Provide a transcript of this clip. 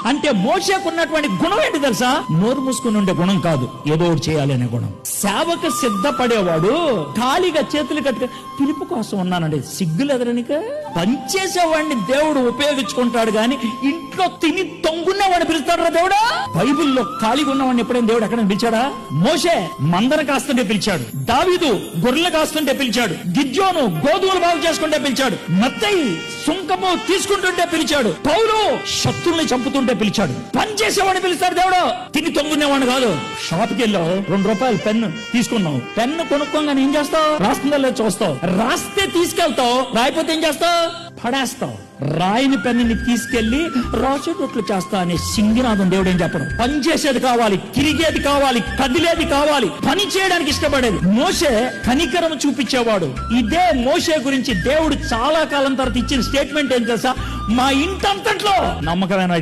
అంటే మోషేకున్నటువంటి గుణం ఏంటి తెలుసా? నోరు మూసుకుని ఉండే గుణం కాదు, ఏదో ఒకటి చేయాలి అనే గుణం. సేవకు సిద్ధపడేవాడు ఖాళీగా చేతులు కట్టుగా పిలుపు కోసం ఉన్నానండి, సిగ్గులెదరనిక. పనిచేసేవాడిని దేవుడు ఉపయోగించుకుంటాడు గాని ఇంట్లో తిని తొంగున్నవాడిని పిలుస్తాడు రా దేవుడా. బైబిల్లో ఖాళీగా ఉన్నవాడిని ఎప్పుడైనా దేవుడు ఎక్కడ పిలిచాడా? మోషే మందర కాస్తుంటే పిలిచాడు, దావీదు గొర్రెలు కాస్తుంటే పిలిచాడు, గిద్యోను గోధుమలు బాగు చేసుకుంటే పిలిచాడు, మత్తయి సుంకము తీసుకుంటుంటే పిలిచాడు, పౌలు శత్రుల్ని చంపుతుంటే పిలిచాడు. పని చేసేవాడిని పిలుస్తాడు దేవుడు, తిని తొంగునేవాడిని కాదు. షాప్కి వెళ్ళావు, ₹2 పెన్ను తీసుకున్నావు, పెన్ను కొనుక్కోగానే ఏం చేస్తావు? రాస్తుందా లేదు చూస్తావు, రాస్తే తీసుకెళ్తావు, రాయిపోతే ఏం చేస్తావు? పడేస్తావు. రాయిని పెన్నుని తీసుకెళ్లి రాసేటట్లు చేస్తా అనే సింగినాథం దేవుడు ఏం చెప్పడం. పని చేసేది కావాలి, తిరిగేది కావాలి, కదిలేది కావాలి, పని చేయడానికి ఇష్టపడేది. మోషే కనికరం చూపించేవాడు. ఇదే మోషే గురించి దేవుడు చాలా కాలం తర్వాత ఇచ్చిన స్టేట్మెంట్ ఏం తెలుసా? మా ఇంటంతట్లో నమ్మకమైన